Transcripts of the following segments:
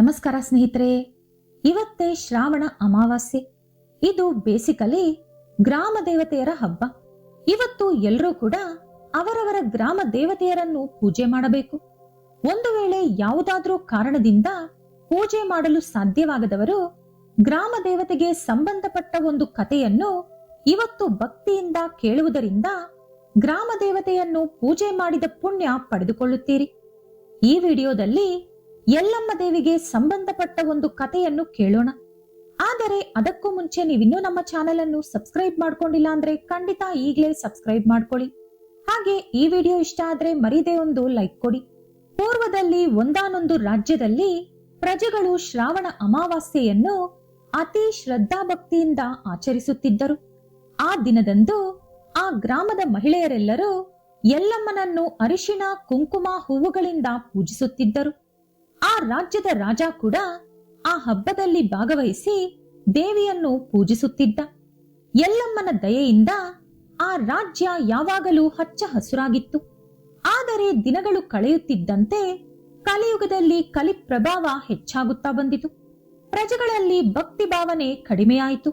ನಮಸ್ಕಾರ ಸ್ನೇಹಿತರೆ, ಇವತ್ತೇ ಶ್ರಾವಣ ಅಮಾವಾಸ್ಯೆ. ಇದು ಬೇಸಿಕಲಿ ಗ್ರಾಮ ದೇವತೆಯರ ಹಬ್ಬ. ಇವತ್ತು ಎಲ್ಲರೂ ಕೂಡ ಅವರವರ ಗ್ರಾಮ ದೇವತೆಯರನ್ನು ಪೂಜೆ ಮಾಡಬೇಕು. ಒಂದು ವೇಳೆ ಯಾವುದಾದ್ರೂ ಕಾರಣದಿಂದ ಪೂಜೆ ಮಾಡಲು ಸಾಧ್ಯವಾಗದವರು ಗ್ರಾಮ ದೇವತೆಗೆ ಸಂಬಂಧಪಟ್ಟ ಒಂದು ಕಥೆಯನ್ನು ಇವತ್ತು ಭಕ್ತಿಯಿಂದ ಕೇಳುವುದರಿಂದ ಗ್ರಾಮ ದೇವತೆಯನ್ನು ಪೂಜೆ ಮಾಡಿದ ಪುಣ್ಯ ಪಡೆದುಕೊಳ್ಳುತ್ತೀರಿ. ಈ ವಿಡಿಯೋದಲ್ಲಿ ಯಲ್ಲಮ್ಮ ದೇವಿಗೆ ಸಂಬಂಧಪಟ್ಟ ಒಂದು ಕಥೆಯನ್ನು ಕೇಳೋಣ. ಆದರೆ ಅದಕ್ಕೂ ಮುಂಚೆ ನೀವಿನ್ನೂ ನಮ್ಮ ಚಾನೆಲ್ ಅನ್ನು ಸಬ್ಸ್ಕ್ರೈಬ್ ಮಾಡ್ಕೊಂಡಿಲ್ಲ ಅಂದ್ರೆ ಖಂಡಿತ ಈಗಲೇ ಸಬ್ಸ್ಕ್ರೈಬ್ ಮಾಡ್ಕೊಳ್ಳಿ. ಹಾಗೆ ಈ ವಿಡಿಯೋ ಇಷ್ಟ ಆದ್ರೆ ಮರೀದೆ ಒಂದು ಲೈಕ್ ಕೊಡಿ. ಪೂರ್ವದಲ್ಲಿ ಒಂದಾನೊಂದು ರಾಜ್ಯದಲ್ಲಿ ಪ್ರಜೆಗಳು ಶ್ರಾವಣ ಅಮಾವಾಸ್ಯೆಯನ್ನು ಅತಿ ಶ್ರದ್ಧಾಭಕ್ತಿಯಿಂದ ಆಚರಿಸುತ್ತಿದ್ದರು. ಆ ದಿನದಂದು ಆ ಗ್ರಾಮದ ಮಹಿಳೆಯರೆಲ್ಲರೂ ಯಲ್ಲಮ್ಮನನ್ನು ಅರಿಶಿಣ, ಕುಂಕುಮ, ಹೂವುಗಳಿಂದ ಪೂಜಿಸುತ್ತಿದ್ದರು. ಆ ರಾಜ್ಯದ ರಾಜ ಕೂಡ ಆ ಹಬ್ಬದಲ್ಲಿ ಭಾಗವಹಿಸಿ ದೇವಿಯನ್ನು ಪೂಜಿಸುತ್ತಿದ್ದ. ಯಲ್ಲಮ್ಮನ ದಯೆಯಿಂದ ಆ ರಾಜ್ಯ ಯಾವಾಗಲೂ ಹಚ್ಚ ಹಸುರಾಗಿತ್ತು. ಆದರೆ ದಿನಗಳು ಕಳೆಯುತ್ತಿದ್ದಂತೆ ಕಲಿಯುಗದಲ್ಲಿ ಕಲಿ ಪ್ರಭಾವ ಹೆಚ್ಚಾಗುತ್ತಾ ಬಂದಿತು. ಪ್ರಜೆಗಳಲ್ಲಿ ಭಕ್ತಿ ಭಾವನೆ ಕಡಿಮೆಯಾಯಿತು.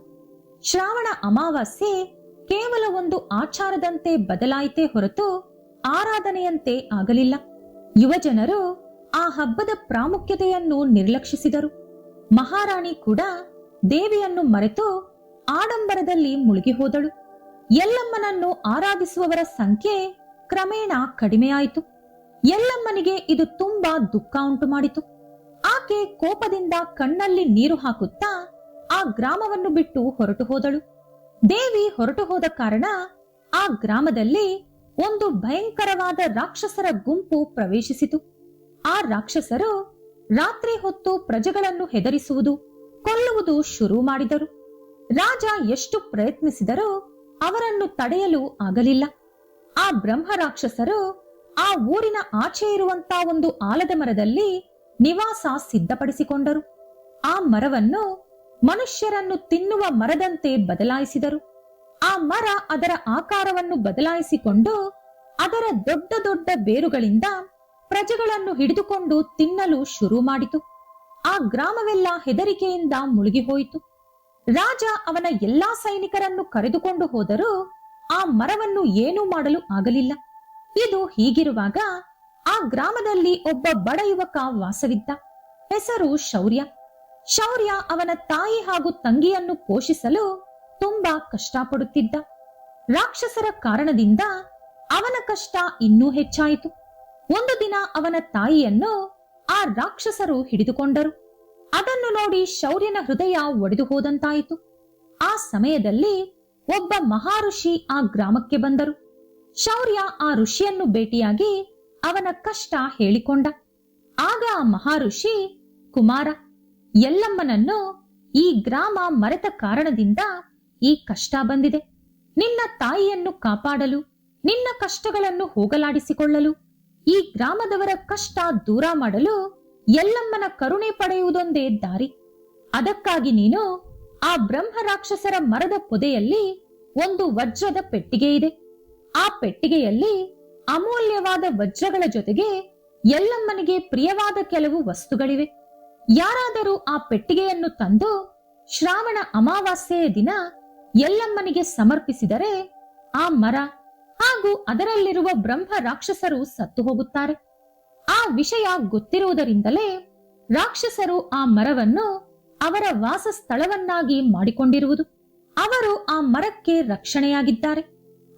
ಶ್ರಾವಣ ಅಮಾವಾಸ್ಯೆ ಕೇವಲ ಒಂದು ಆಚಾರದಂತೆ ಬದಲಾಯಿತೇ ಹೊರತು ಆರಾಧನೆಯಂತೆ ಆಗಲಿಲ್ಲ. ಯುವಜನರು ಆ ಹಬ್ಬದ ಪ್ರಾಮುಖ್ಯತೆಯನ್ನು ನಿರ್ಲಕ್ಷಿಸಿದರು. ಮಹಾರಾಣಿ ಕೂಡ ದೇವಿಯನ್ನು ಮರೆತು ಆಡಂಬರದಲ್ಲಿ ಮುಳುಗಿ ಹೋದಳು. ಯಲ್ಲಮ್ಮನನ್ನು ಆರಾಧಿಸುವವರ ಸಂಖ್ಯೆ ಕ್ರಮೇಣ ಕಡಿಮೆಯಾಯಿತು. ಯಲ್ಲಮ್ಮನಿಗೆ ಇದು ತುಂಬಾ ದುಃಖ ಉಂಟು ಮಾಡಿತು. ಆಕೆ ಕೋಪದಿಂದ ಕಣ್ಣಲ್ಲಿ ನೀರು ಹಾಕುತ್ತಾ ಆ ಗ್ರಾಮವನ್ನು ಬಿಟ್ಟು ಹೊರಟು ಹೋದಳು. ದೇವಿ ಹೊರಟು ಹೋದ ಕಾರಣ ಆ ಗ್ರಾಮದಲ್ಲಿ ಒಂದು ಭಯಂಕರವಾದ ರಾಕ್ಷಸರ ಗುಂಪು ಪ್ರವೇಶಿಸಿತು. ಆ ರಾಕ್ಷಸರು ರಾತ್ರಿ ಹೊತ್ತು ಪ್ರಜೆಗಳನ್ನು ಹೆದರಿಸುವುದು, ಕೊಲ್ಲುವುದು ಶುರು ಮಾಡಿದರು. ರಾಜ ಎಷ್ಟು ಪ್ರಯತ್ನಿಸಿದರೂ ಅವರನ್ನು ತಡೆಯಲು ಆಗಲಿಲ್ಲ. ಆ ಬ್ರಹ್ಮ ರಾಕ್ಷಸರು ಆ ಊರಿನ ಆಚೆ ಇರುವಂತ ಒಂದು ಆಲದ ಮರದಲ್ಲಿ ನಿವಾಸ ಸಿದ್ಧಪಡಿಸಿಕೊಂಡರು. ಆ ಮರವನ್ನು ಮನುಷ್ಯರನ್ನು ತಿನ್ನುವ ಮರದಂತೆ ಬದಲಾಯಿಸಿದರು. ಆ ಮರ ಅದರ ಆಕಾರವನ್ನು ಬದಲಾಯಿಸಿಕೊಂಡು ಅದರ ದೊಡ್ಡ ದೊಡ್ಡ ಬೇರುಗಳಿಂದ ಪ್ರಜೆಗಳನ್ನು ಹಿಡಿದುಕೊಂಡು ತಿನ್ನಲು ಶುರು ಮಾಡಿತು. ಆ ಗ್ರಾಮವೆಲ್ಲ ಹೆದರಿಕೆಯಿಂದ ಮುಳುಗಿ ಹೋಯಿತು. ರಾಜ ಅವನ ಎಲ್ಲಾ ಸೈನಿಕರನ್ನು ಕರೆದುಕೊಂಡು ಹೋದರೂ ಆ ಮರವನ್ನು ಏನೂ ಮಾಡಲು ಆಗಲಿಲ್ಲ. ಇದು ಹೀಗಿರುವಾಗ ಆ ಗ್ರಾಮದಲ್ಲಿ ಒಬ್ಬ ಬಡ ಯುವಕ ವಾಸವಿದ್ದ. ಹೆಸರು ಶೌರ್ಯ. ಶೌರ್ಯ ಅವನ ತಾಯಿ ಹಾಗೂ ತಂಗಿಯನ್ನು ಪೋಷಿಸಲು ತುಂಬಾ ಕಷ್ಟಪಡುತ್ತಿದ್ದ. ರಾಕ್ಷಸರ ಕಾರಣದಿಂದ ಅವನ ಕಷ್ಟ ಇನ್ನೂ ಹೆಚ್ಚಾಯಿತು. ಒಂದು ದಿನ ಅವನ ತಾಯಿಯನ್ನು ಆ ರಾಕ್ಷಸರು ಹಿಡಿದುಕೊಂಡರು. ಅದನ್ನು ನೋಡಿ ಶೌರ್ಯನ ಹೃದಯ ಒಡೆದು ಹೋದಂತಾಯಿತು. ಆ ಸಮಯದಲ್ಲಿ ಒಬ್ಬ ಮಹಾಋಷಿ ಆ ಗ್ರಾಮಕ್ಕೆ ಬಂದರು. ಶೌರ್ಯ ಆ ಋಷಿಯನ್ನು ಭೇಟಿಯಾಗಿ ಅವನ ಕಷ್ಟ ಹೇಳಿಕೊಂಡ. ಆಗ ಆ ಮಹಾಋಷಿ, ಕುಮಾರ, ಯಲ್ಲಮ್ಮನನ್ನು ಈ ಗ್ರಾಮ ಮರೆತ ಕಾರಣದಿಂದ ಈ ಕಷ್ಟ ಬಂದಿದೆ. ನಿನ್ನ ತಾಯಿಯನ್ನು ಕಾಪಾಡಲು, ನಿನ್ನ ಕಷ್ಟಗಳನ್ನು ಹೋಗಲಾಡಿಸಿಕೊಳ್ಳಲು, ಈ ಗ್ರಾಮದವರ ಕಷ್ಟ ದೂರ ಮಾಡಲು ಯಲ್ಲಮ್ಮನ ಕರುಣೆ ಪಡೆಯುವುದೊಂದೇ ದಾರಿ. ಅದಕ್ಕಾಗಿ ನೀನು ಆ ಬ್ರಹ್ಮ ರಾಕ್ಷಸರ ಮರದ ಪೊದೆಯಲ್ಲಿ ಒಂದು ವಜ್ರದ ಪೆಟ್ಟಿಗೆ ಇದೆ. ಆ ಪೆಟ್ಟಿಗೆಯಲ್ಲಿ ಅಮೂಲ್ಯವಾದ ವಜ್ರಗಳ ಜೊತೆಗೆ ಯಲ್ಲಮ್ಮನಿಗೆ ಪ್ರಿಯವಾದ ಕೆಲವು ವಸ್ತುಗಳಿವೆ. ಯಾರಾದರೂ ಆ ಪೆಟ್ಟಿಗೆಯನ್ನು ತಂದು ಶ್ರಾವಣ ಅಮಾವಾಸ್ಯೆಯ ದಿನ ಯಲ್ಲಮ್ಮನಿಗೆ ಸಮರ್ಪಿಸಿದರೆ ಆ ಮರ ಹಾಗೂ ಅದರಲ್ಲಿರುವ ಬ್ರಹ್ಮ ರಾಕ್ಷಸರು ಸತ್ತು ಹೋಗುತ್ತಾರೆ. ಆ ವಿಷಯ ಗೊತ್ತಿರುವುದರಿಂದಲೇ ರಾಕ್ಷಸರು ಆ ಮರವನ್ನು ಅವರ ವಾಸಸ್ಥಳವನ್ನಾಗಿ ಮಾಡಿಕೊಂಡಿರುವುದು. ಅವರು ಆ ಮರಕ್ಕೆ ರಕ್ಷಣೆಯಾಗಿದ್ದಾರೆ.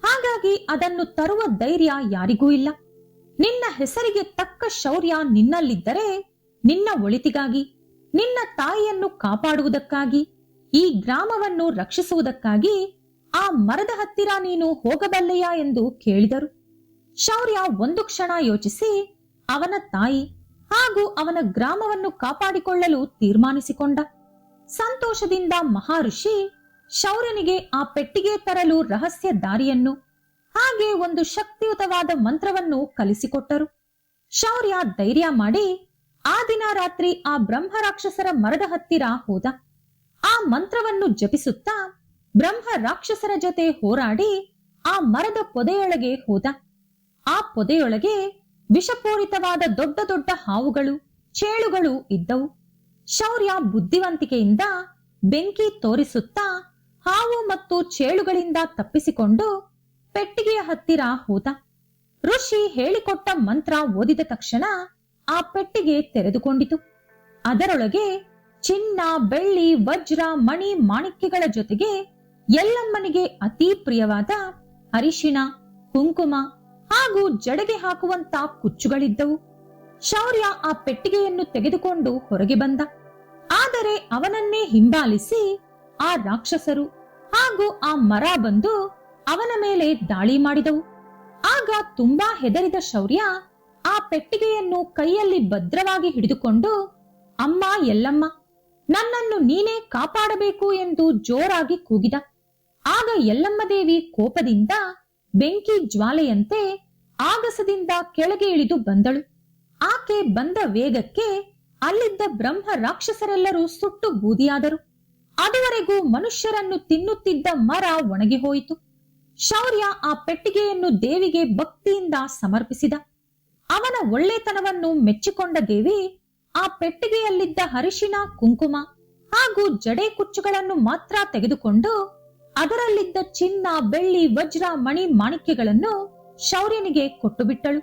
ಹಾಗಾಗಿ ಅದನ್ನು ತರುವ ಧೈರ್ಯ ಯಾರಿಗೂ ಇಲ್ಲ. ನಿನ್ನ ಹೆಸರಿಗೆ ತಕ್ಕ ಶೌರ್ಯ ನಿನ್ನಲ್ಲಿದ್ದರೆ ನಿನ್ನ ಒಳಿತಿಗಾಗಿ, ನಿನ್ನ ತಾಯಿಯನ್ನು ಕಾಪಾಡುವುದಕ್ಕಾಗಿ, ಈ ಗ್ರಾಮವನ್ನು ರಕ್ಷಿಸುವುದಕ್ಕಾಗಿ ಆ ಮರದ ಹತ್ತಿರ ನೀನು ಹೋಗಬಲ್ಲೆಯಾ ಎಂದು ಕೇಳಿದರು. ಶೌರ್ಯ ಒಂದು ಕ್ಷಣ ಯೋಚಿಸಿ ಅವನ ತಾಯಿ ಹಾಗೂ ಅವನ ಗ್ರಾಮವನ್ನು ಕಾಪಾಡಿಕೊಳ್ಳಲು ತೀರ್ಮಾನಿಸಿಕೊಂಡ. ಸಂತೋಷದಿಂದ ಮಹಾಋಷಿ ಶೌರ್ಯನಿಗೆ ಆ ಪೆಟ್ಟಿಗೆ ತರಲು ರಹಸ್ಯ ದಾರಿಯನ್ನು ಹಾಗೆ ಒಂದು ಶಕ್ತಿಯುತವಾದ ಮಂತ್ರವನ್ನು ಕಲಿಸಿಕೊಟ್ಟರು. ಶೌರ್ಯ ಧೈರ್ಯ ಮಾಡಿ ಆ ದಿನ ರಾತ್ರಿ ಆ ಬ್ರಹ್ಮ ರಾಕ್ಷಸರ ಮರದ ಹತ್ತಿರ ಹೋದ. ಆ ಮಂತ್ರವನ್ನು ಜಪಿಸುತ್ತಾ ಬ್ರಹ್ಮ ರಾಕ್ಷಸರ ಜೊತೆ ಹೋರಾಡಿ ಆ ಮರದ ಪೊದೆಯೊಳಗೆ ಹೋದ. ಆ ಪೊದೆಯೊಳಗೆ ವಿಷಪೂರಿತವಾದ ದೊಡ್ಡ ದೊಡ್ಡ ಹಾವುಗಳು, ಚೇಳುಗಳು ಇದ್ದವು. ಶೌರ್ಯ ಬುದ್ಧಿವಂತಿಕೆಯಿಂದ ಬೆಂಕಿ ತೋರಿಸುತ್ತಾ ಹಾವು ಮತ್ತು ಚೇಳುಗಳಿಂದ ತಪ್ಪಿಸಿಕೊಂಡು ಪೆಟ್ಟಿಗೆಯ ಹತ್ತಿರ ಹೋದ. ಋಷಿ ಹೇಳಿಕೊಟ್ಟ ಮಂತ್ರ ಓದಿದ ತಕ್ಷಣ ಆ ಪೆಟ್ಟಿಗೆ ತೆರೆದುಕೊಂಡಿತು. ಅದರೊಳಗೆ ಚಿನ್ನ, ಬೆಳ್ಳಿ, ವಜ್ರ, ಮಣಿ, ಮಾಣಿಕ್ಯಗಳ ಜೊತೆಗೆ ಎಲ್ಲಮ್ಮನಿಗೆ ಅತೀ ಪ್ರಿಯವಾದ ಅರಿಶಿಣ, ಕುಂಕುಮ ಹಾಗೂ ಜಡೆಗೆ ಹಾಕುವಂತ ಕುಚ್ಚುಗಳಿದ್ದವು. ಶೌರ್ಯ ಆ ಪೆಟ್ಟಿಗೆಯನ್ನು ತೆಗೆದುಕೊಂಡು ಹೊರಗೆ ಬಂದ. ಆದರೆ ಅವನನ್ನೇ ಹಿಂಬಾಲಿಸಿ ಆ ರಾಕ್ಷಸರು ಹಾಗೂ ಆ ಮರ ಬಂದು ಅವನ ಮೇಲೆ ದಾಳಿ ಮಾಡಿದವು. ಆಗ ತುಂಬಾ ಹೆದರಿದ ಶೌರ್ಯ ಆ ಪೆಟ್ಟಿಗೆಯನ್ನು ಕೈಯಲ್ಲಿ ಭದ್ರವಾಗಿ ಹಿಡಿದುಕೊಂಡು, ಅಮ್ಮ ಎಲ್ಲಮ್ಮ, ನನ್ನನ್ನು ನೀನೇ ಕಾಪಾಡಬೇಕು ಎಂದು ಜೋರಾಗಿ ಕೂಗಿದ. ಆಗ ಯಲ್ಲಮ್ಮ ದೇವಿ ಕೋಪದಿಂದ ಬೆಂಕಿ ಜ್ವಾಲೆಯಂತೆ ಆಗಸದಿಂದ ಕೆಳಗೆ ಇಳಿದು ಬಂದಳು. ಆಕೆ ಬಂದ ವೇಗಕ್ಕೆ ಅಲ್ಲಿದ್ದ ಬ್ರಹ್ಮ ರಾಕ್ಷಸರೆಲ್ಲರೂ ಸುಟ್ಟು ಬೂದಿಯಾದರು. ಅದುವರೆಗೂ ಮನುಷ್ಯರನ್ನು ತಿನ್ನುತ್ತಿದ್ದ ಮರ ಒಣಗಿ ಹೋಯಿತು. ಶೌರ್ಯ ಆ ಪೆಟ್ಟಿಗೆಯನ್ನು ದೇವಿಗೆ ಭಕ್ತಿಯಿಂದ ಸಮರ್ಪಿಸಿದ. ಅವನ ಒಳ್ಳೆತನವನ್ನು ಮೆಚ್ಚಿಕೊಂಡ ದೇವಿ ಆ ಪೆಟ್ಟಿಗೆಯಲ್ಲಿದ್ದ ಅರಿಶಿಣ, ಕುಂಕುಮ ಹಾಗೂ ಜಡೆ ಕುಚ್ಚುಗಳನ್ನು ಮಾತ್ರ ತೆಗೆದುಕೊಂಡು ಅದರಲ್ಲಿದ್ದ ಚಿನ್ನ, ಬೆಳ್ಳಿ, ವಜ್ರ, ಮಣಿ, ಮಾಣಿಕ್ಯಗಳನ್ನು ಶೌರ್ಯನಿಗೆ ಕೊಟ್ಟು ಬಿಟ್ಟಳು.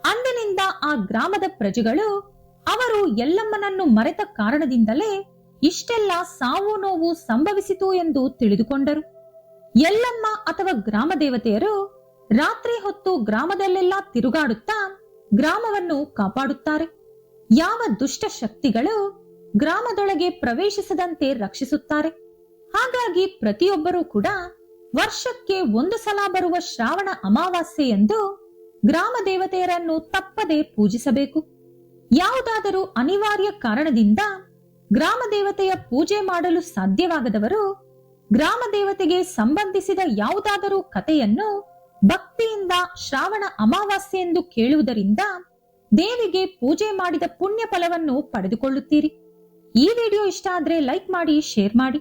ಅಂದಿನಿಂದ ಆ ಗ್ರಾಮದ ಪ್ರಜೆಗಳು ಅವರು ಯಲ್ಲಮ್ಮನನ್ನು ಮರೆತ ಕಾರಣದಿಂದಲೇ ಇಷ್ಟೆಲ್ಲ ಸಾವು ನೋವು ಸಂಭವಿಸಿತು ಎಂದು ತಿಳಿದುಕೊಂಡರು. ಯಲ್ಲಮ್ಮ ಅಥವಾ ಗ್ರಾಮ ದೇವತೆಯರು ರಾತ್ರಿ ಹೊತ್ತು ಗ್ರಾಮದಲ್ಲೆಲ್ಲ ತಿರುಗಾಡುತ್ತಾ ಗ್ರಾಮವನ್ನು ಕಾಪಾಡುತ್ತಾರೆ. ಯಾವ ದುಷ್ಟ ಶಕ್ತಿಗಳು ಗ್ರಾಮದೊಳಗೆ ಪ್ರವೇಶಿಸದಂತೆ ರಕ್ಷಿಸುತ್ತಾರೆ. ಹಾಗಾಗಿ ಪ್ರತಿಯೊಬ್ಬರೂ ಕೂಡ ವರ್ಷಕ್ಕೆ ಒಂದು ಸಲ ಬರುವ ಶ್ರಾವಣ ಅಮಾವಾಸ್ಯೆ ಎಂದು ಗ್ರಾಮ ದೇವತೆಯರನ್ನು ತಪ್ಪದೆ ಪೂಜಿಸಬೇಕು. ಯಾವುದಾದರೂ ಅನಿವಾರ್ಯ ಕಾರಣದಿಂದ ಗ್ರಾಮ ದೇವತೆಯ ಪೂಜೆ ಮಾಡಲು ಸಾಧ್ಯವಾಗದವರು ಗ್ರಾಮ ದೇವತೆಗೆ ಸಂಬಂಧಿಸಿದ ಯಾವುದಾದರೂ ಕಥೆಯನ್ನು ಭಕ್ತಿಯಿಂದ ಶ್ರಾವಣ ಅಮಾವಾಸ್ಯೆ ಎಂದು ಕೇಳುವುದರಿಂದ ದೇವಿಗೆ ಪೂಜೆ ಮಾಡಿದ ಪುಣ್ಯ ಫಲವನ್ನು ಪಡೆದುಕೊಳ್ಳುತ್ತೀರಿ. ಈ ವಿಡಿಯೋ ಇಷ್ಟ ಆದ್ರೆ ಲೈಕ್ ಮಾಡಿ, ಶೇರ್ ಮಾಡಿ.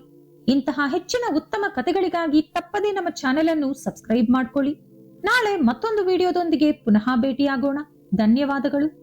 ಇಂತಹ ಹೆಚ್ಚಿನ ಉತ್ತಮ ಕಥೆಗಳಿಗಾಗಿ ತಪ್ಪದೇ ನಮ್ಮ ಚಾನೆಲ್ ಅನ್ನು ಸಬ್ಸ್ಕ್ರೈಬ್ ಮಾಡ್ಕೊಳ್ಳಿ. ನಾಳೆ ಮತ್ತೊಂದು ವಿಡಿಯೋದೊಂದಿಗೆ ಪುನಃ ಭೇಟಿಯಾಗೋಣ. ಧನ್ಯವಾದಗಳು.